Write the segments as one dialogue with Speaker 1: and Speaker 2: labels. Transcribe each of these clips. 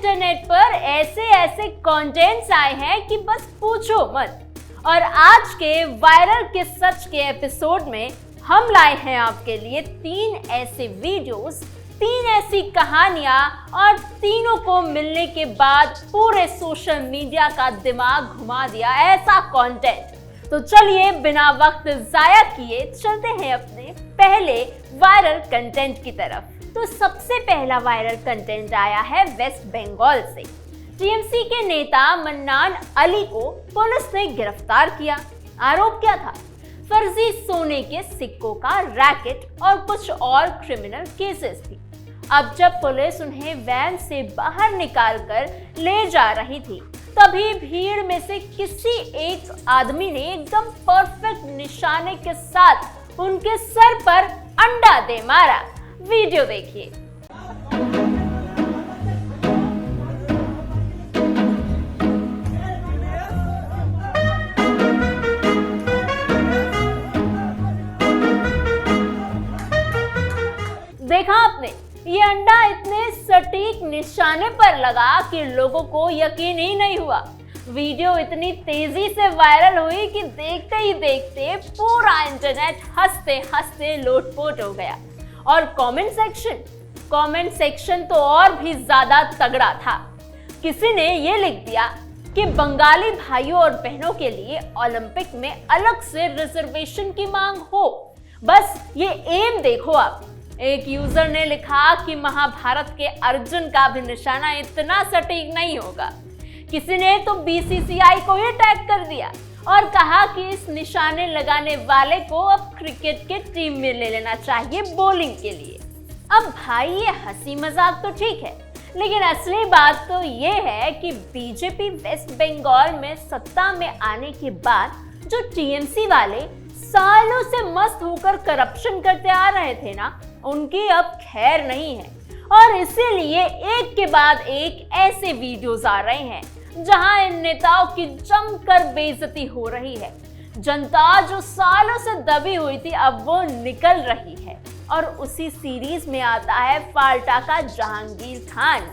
Speaker 1: Internet पर ऐसे ऐसे कंटेंट्स आए हैं कि बस पूछो मत। और आज के वायरल के सच के एपिसोड में हम लाए हैं आपके लिए 3 ऐसे वीडियोस, 3 ऐसी कहानियां और तीनों को मिलने के बाद पूरे सोशल मीडिया का दिमाग घुमा दिया ऐसा कंटेंट। तो चलिए बिना वक्त जाया किए चलते हैं अपने पहले वायरल कंटेंट की तरफ। तो सबसे पहला वायरल कंटेंट आया है वेस्ट बंगाल से। टीएमसी के नेता मन्नान अली को पुलिस ने गिरफ्तार किया। आरोप क्या था? फर्जी सोने के सिक्कों का रैकेट और कुछ और क्रिमिनल केसेस थी। अब जब पुलिस उन्हें वैन से बाहर निकालकर ले जा रही थी, तभी भीड़ में से किसी एक आदमी ने एकदम परफेक्ट निशाने के साथ उनके सर पर अंडा दे मारा। वीडियो देखिए। देखा आपने, ये अंडा इतने सटीक निशाने पर लगा कि लोगों को यकीन ही नहीं हुआ। वीडियो इतनी तेजी से वायरल हुई कि देखते ही देखते पूरा इंटरनेट हंसते हंसते लोटपोट हो गया। और कमेंट सेक्शन तो और भी ज्यादा तगड़ा था। किसी ने ये लिख दिया कि बंगाली भाइयों और बहनों के लिए ओलंपिक में अलग से रिजर्वेशन की मांग हो, बस ये एम देखो आप। एक यूजर ने लिखा कि महाभारत के अर्जुन का भी निशाना इतना सटीक नहीं होगा। किसी ने तो बीसीसीआई को ही टैग कर दिया और कहा कि इस निशाने लगाने वाले को अब क्रिकेट के टीम में ले लेना चाहिए बॉलिंग के लिए। अब भाई ये हंसी मजाक तो ठीक है, लेकिन असली बात तो ये है कि बीजेपी वेस्ट बंगाल में सत्ता में आने के बाद जो टीएमसी वाले सालों से मस्त होकर करप्शन करते आ रहे थे ना, उनकी अब खैर नहीं है। और इसीलिए एक के बाद एक ऐसे वीडियोस आ रहे हैं जहां इन नेताओं की जमकर बेइज्जती हो रही है। जनता जो सालों से दबी हुई थी अब वो निकल रही है। और उसी सीरीज में आता है फाल्टा का जहांगीर खान,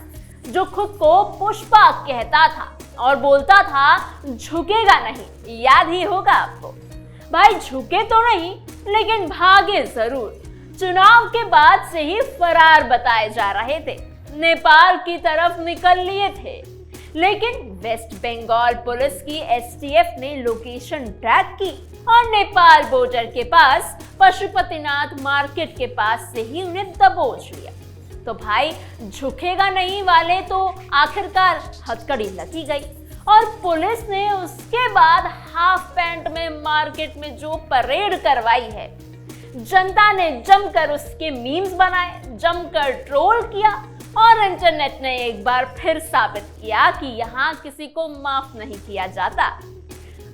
Speaker 1: जो खुद को पुष्पा कहता था और बोलता था झुकेगा नहीं। याद ही होगा आपको। भाई झुके तो नहीं, लेकिन भागे जरूर। चुनाव के बाद से ही फरार बताए जा रहे थे, नेपाल की तरफ निकल लिए थे। लेकिन वेस्ट बंगाल पुलिस की एसटीएफ ने लोकेशन ट्रैक की और नेपाल बॉर्डर के पास पशुपतिनाथ मार्केट के पास से ही उन्हें दबोच लिया। तो भाई झुकेगा नहीं वाले तो आखिरकार हथकड़ी लगी गई और पुलिस ने उसके बाद हाफ पैंट में मार्केट में जो परेड करवाई है, जनता ने जमकर उसके मीम्स बनाए, जमकर ट्रोल किया और इंटरनेट ने एक बार फिर साबित किया कि यहाँ किसी को माफ नहीं किया जाता।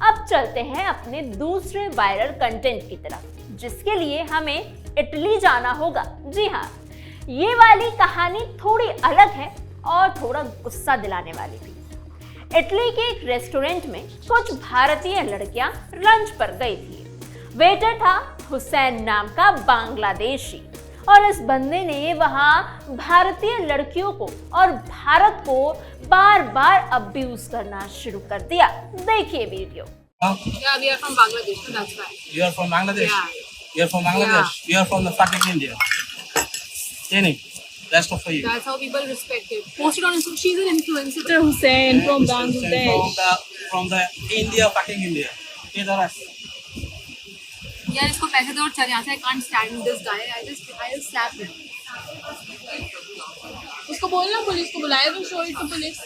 Speaker 1: अब चलते हैं अपने दूसरे वायरल कंटेंट की तरफ, जिसके लिए हमें इटली जाना होगा। जी हाँ, ये वाली कहानी थोड़ी अलग है और थोड़ा गुस्सा दिलाने वाली भी। इटली के एक रेस्टोरेंट में कुछ भारतीय लड़कियां लंच पर गई थी। वेटर था हुसैन नाम का बांग्लादेशी और इस बंदे ने वहां भारतीय लड़कियों को और भारत को बार बार अब्यूज करना शुरू कर दिया। देखिए video.
Speaker 2: Yeah, we are from Bangladesh, so that's why.
Speaker 3: You are from Bangladesh?
Speaker 2: Yeah.
Speaker 3: You are from Bangladesh?
Speaker 2: Yeah.
Speaker 3: You are from the fucking India? Any? That's not for you.
Speaker 2: That's how people respect it. Post it on Instagram. She's an influencer.
Speaker 4: Mr. Hussain from
Speaker 3: Mr. Hussain
Speaker 4: Bangladesh.
Speaker 3: From the India, fucking India. Idhar aa.
Speaker 2: यार इसको पैसे दो और चल यहाँ से। I can't stand this guy. I just slap him.
Speaker 4: उसको बोलना पुलिस को बुलाए, तो show it to police.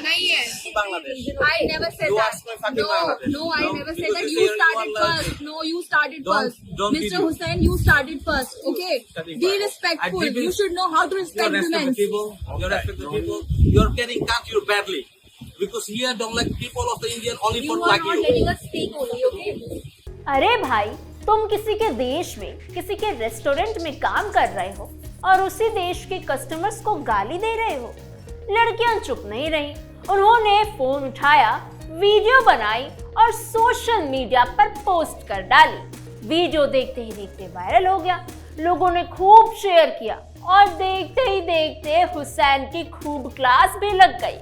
Speaker 2: नहीं है।
Speaker 3: Bangladesh.
Speaker 2: I never said
Speaker 3: You
Speaker 2: that.
Speaker 3: asked my fucking Bangladesh.
Speaker 2: No, I
Speaker 3: Don't-
Speaker 2: never
Speaker 3: you
Speaker 2: said that.
Speaker 3: just
Speaker 2: You
Speaker 3: say
Speaker 2: started
Speaker 3: one line.
Speaker 2: first. No, you started
Speaker 3: Don't-
Speaker 2: first.
Speaker 3: don't
Speaker 2: Mr.
Speaker 3: video.
Speaker 2: Hussain, you started first. Okay.
Speaker 3: Starting
Speaker 2: Be
Speaker 3: first.
Speaker 2: respectful.
Speaker 3: I didn't-
Speaker 2: You should know how to
Speaker 3: You
Speaker 2: respect
Speaker 3: respect
Speaker 2: women.
Speaker 3: the people. You respect the people. You are getting captured badly. Because here don't like people of the Indian only
Speaker 2: You
Speaker 3: for
Speaker 2: are
Speaker 3: like
Speaker 2: not
Speaker 3: you.
Speaker 2: letting us speak only. Okay.
Speaker 1: अरे भाई, तुम किसी के देश में किसी के restaurant में काम कर रहे हो और उसी देश के कस्टमर्स को गाली दे रहे हो। लड़कियां चुप नहीं रही, उन्होंने फोन उठाया, वीडियो बनाई और सोशल मीडिया पर पोस्ट कर डाली। वीडियो देखते ही देखते वायरल हो गया। लोगों ने खूब शेयर किया और देखते ही देखते हुसैन की खूब क्लास भी लग गई।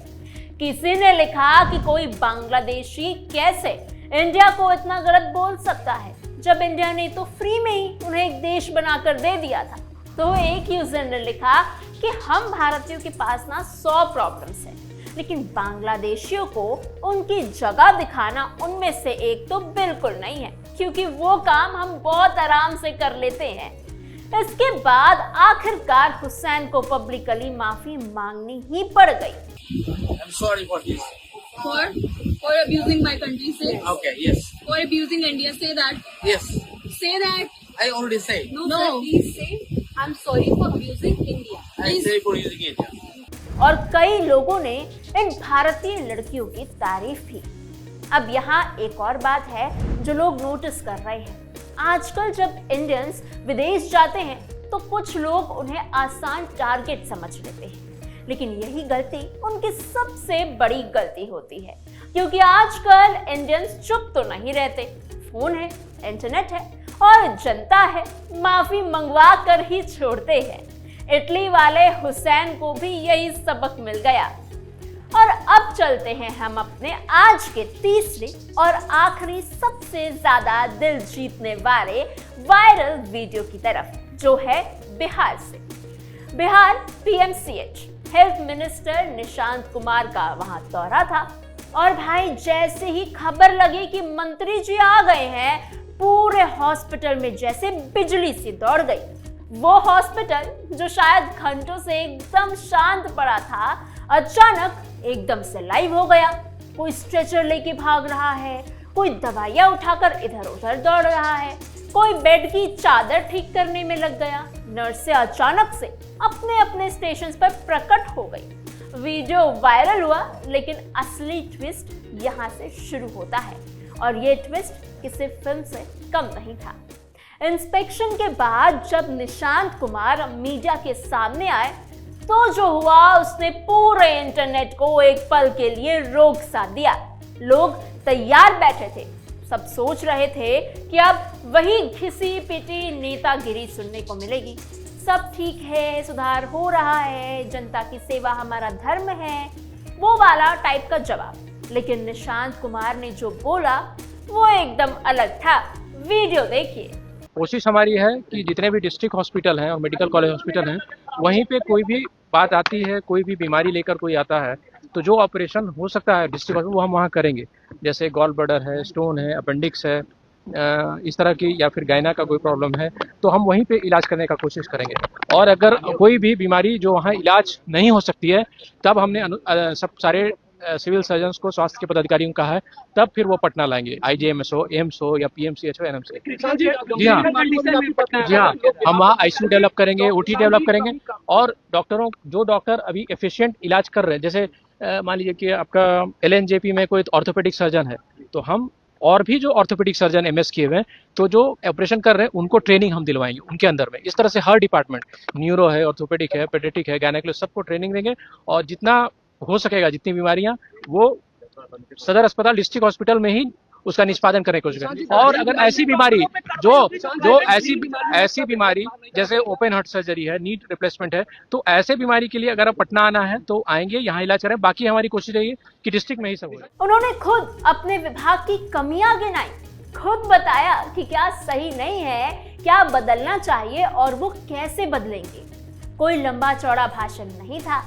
Speaker 1: किसी ने लिखा कि कोई बांग्लादेशी कैसे इंडिया को इतना गलत बोल सकता है जब इंडिया ने तो फ्री में ही उन्हें एक देश बनाकर दे दिया था। तो एक यूजर ने लिखा कि हम भारतीयों के पास ना 100 प्रॉब्लम्स हैं, लेकिन बांग्लादेशियों को उनकी जगह दिखाना उनमें से एक तो बिल्कुल नहीं है, क्योंकि वो काम हम बहुत आराम से कर लेते हैं। इसके बाद आखिरकार हुसैन को पब्लिकली माफी मांगनी ही पड़ गई।
Speaker 3: I'm sorry for this.
Speaker 4: For abusing my country, say.
Speaker 3: Okay, yes.
Speaker 4: For abusing India, say that.
Speaker 3: Yes.
Speaker 4: Say that.
Speaker 3: I already said.
Speaker 4: No.
Speaker 2: Sir, please say, I'm sorry for abusing India.
Speaker 3: I say for using it.
Speaker 1: और कई लोगों ने इन भारतीय लड़कियों की तारीफ की। अब यहाँ एक और बात है जो लोग नोटिस कर रहे हैं। आजकल जब इंडियंस विदेश जाते हैं तो कुछ लोग उन्हें आसान टारगेट समझ लेते हैं, लेकिन यही गलती उनकी सबसे बड़ी गलती होती है, क्योंकि आजकल इंडियंस चुप तो नहीं रहते। फोन है, इंटरनेट है और जनता है, माफी मंगवा कर ही छोड़ते हैं। इटली वाले हुसैन को भी यही सबक मिल गया। और अब चलते हैं हम अपने आज के तीसरे और आखिरी सबसे ज्यादा दिल जीतने वाले वायरल वीडियो की तरफ, जो है बिहार से। Bihar PMCH health minister Nishant Kumar का वहां दौरा था और भाई जैसे ही खबर लगी कि मंत्री जी आ गए हैं, पूरे हॉस्पिटल में जैसे बिजली सी दौड़ गई। वो हॉस्पिटल जो शायद घंटों से एकदम शांत पड़ा था, अचानक एकदम से लाइव हो गया। कोई स्ट्रेचर लेके भाग रहा है, कोई दवाइयां उठाकर इधर उधर दौड़ रहा है, कोई बेड की चादर ठीक करने में लग गया। नर्सें अचानक से अपने अपने स्टेशन पर प्रकट हो गई। वीडियो वायरल हुआ, लेकिन असली ट्विस्ट यहाँ से शुरू होता है और ये ट्विस्ट किसी फिल्म से कम नहीं था। इंस्पेक्शन के बाद जब निशांत कुमार मीडिया के सामने आए तो जो हुआ उसने पूरे इंटरनेट को एक पल के लिए रोक सा दिया। लोग तैयार बैठे थे, सब सोच रहे थे कि अब वही घिसी पिटी नेतागिरी सुनने को मिलेगी। सब ठीक है, सुधार हो रहा है, जनता की सेवा हमारा धर्म है, वो वाला टाइप का जवाब। लेकिन निशांत कुमार ने जो बोला वो एकदम अलग था। वीडियो देखिए।
Speaker 5: कोशिश हमारी है कि जितने भी डिस्ट्रिक्ट हॉस्पिटल हैं और मेडिकल कॉलेज हॉस्पिटल हैं, वहीं पे कोई भी बात आती है, कोई भी बीमारी लेकर कोई आता है, तो जो ऑपरेशन हो सकता है डिस्ट्रिक्ट हॉस्पिटल वो हम वहाँ करेंगे। जैसे गॉल ब्लैडर है, स्टोन है, अपेंडिक्स है, इस तरह की, या फिर गायना का कोई प्रॉब्लम है, तो हम वहीं पे इलाज करने का कोशिश करेंगे। और अगर कोई भी बीमारी जो वहाँ इलाज नहीं हो सकती है, तब हमने सब सारे सिविल सर्जन्स को, स्वास्थ्य के पदाधिकारियों को कहा है, तब फिर वो पटना लाएंगे, IJMS हो, एम्स हो या PMCH हो, NMC। जी हाँ, हम वहाँ ICU डेवलप करेंगे, OT डेवलप करेंगे और डॉक्टरों, जो डॉक्टर अभी एफिशिएंट इलाज कर रहे हैं, जैसे मान लीजिए कि आपका LNJP में कोई ऑर्थोपेडिक सर्जन है, तो हम और भी जो ऑर्थोपेडिक सर्जन MS किए हुए हैं, तो जो ऑपरेशन कर रहे हैं उनको ट्रेनिंग हम दिलवाएंगे उनके अंदर में। इस तरह से हर डिपार्टमेंट, न्यूरो है, ऑर्थोपेडिक है, पेडियाट्रिक है, गायनेकोलॉजी, सबको ट्रेनिंग देंगे और जितना हो सकेगा, जितनी बीमारियां, वो सदर अस्पताल डिस्ट्रिक्ट हॉस्पिटल में ही उसका निष्पादन करने की कोशिश करेंगे। और अगर ऐसी बीमारी जो ऐसी बीमारी जैसे ओपन हार्ट सर्जरी है, नीट रिप्लेसमेंट है, तो ऐसे बीमारी के लिए अगर आप पटना आना है तो आएंगे, यहाँ इलाज करें। बाकी हमारी कोशिश रही है कि डिस्ट्रिक्ट में ही सब हो।
Speaker 1: उन्होंने खुद अपने विभाग की कमियां गिनाई, खुद बताया कि क्या सही नहीं है, क्या बदलना चाहिए और वो कैसे बदलेंगे। कोई लंबा चौड़ा भाषण नहीं था,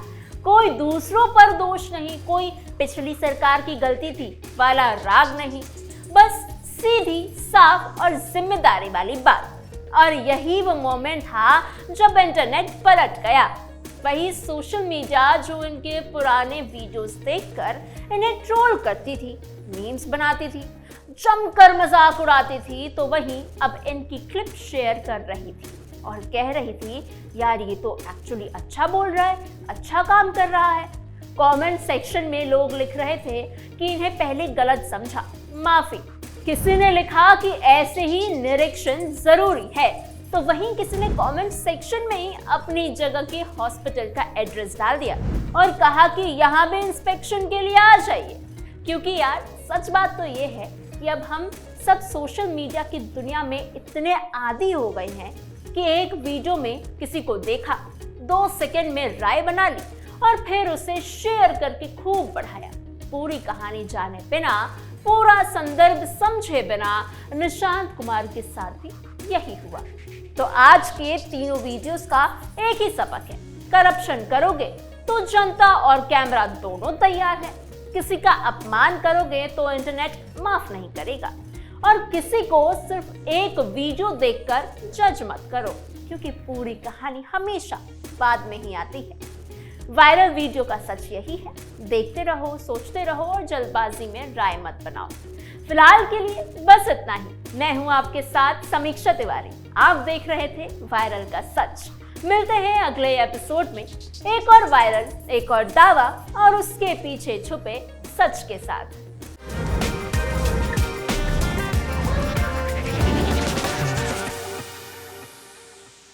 Speaker 1: कोई दूसरों पर दोष नहीं, कोई पिछली सरकार की गलती थी वाला राग नहीं, बस सीधी, साफ और जिम्मेदारी वाली बात। और यही वो मोमेंट था जब इंटरनेट पलट गया। वही सोशल मीडिया जो इनके पुराने वीडियोस देखकर इन्हें ट्रोल करती थी, मीम्स बनाती थी, जमकर मजाक उड़ाती थी, तो वही अब इनकी क्लिप शेयर कर रही थी और कह रही थी, यार ये तो एक्चुअली अच्छा बोल रहा है, अच्छा काम कर रहा है। कमेंट सेक्शन में लोग लिख रहे थे कि इन्हें पहले गलत समझा, माफी। किसी ने लिखा कि ऐसे ही निरीक्षण जरूरी है, तो वहीं किसी ने कमेंट सेक्शन में ही अपनी जगह के हॉस्पिटल का एड्रेस डाल दिया और कहा कि यहाँ भी इंस्पेक्शन के लिए आ जाइए। क्योंकि यार सच बात तो ये है कि अब हम सब सोशल मीडिया की दुनिया में इतने आदी हो गए हैं कि एक वीडियो में किसी को देखा, 2 सेकंड में राय बना ली और फिर उसे शेयर करके खूब बढ़ाया। पूरी कहानी जाने बिना, पूरा संदर्भ समझे बिना निशांत कुमार के साथ भी यही हुआ। तो आज के तीनों वीडियोस का एक ही सबक है, करप्शन करोगे तो जनता और कैमरा दोनों तैयार है। किसी का अपमान करोगे तो इंटरनेट माफ नहीं करेगा। और किसी को सिर्फ एक वीडियो देखकर जज मत करो, क्योंकि पूरी कहानी हमेशा बाद में ही आती है। वायरल वीडियो का सच यही है, देखते रहो, सोचते रहो और जल्दबाजी में राय मत बनाओ। फिलहाल के लिए बस इतना ही। मैं हूं आपके साथ समीक्षा तिवारी। आप देख रहे थे वायरल का सच। मिलते हैं अगले एपिसोड में एक और वायरल, एक और दावा और उसके पीछे छुपे सच के साथ।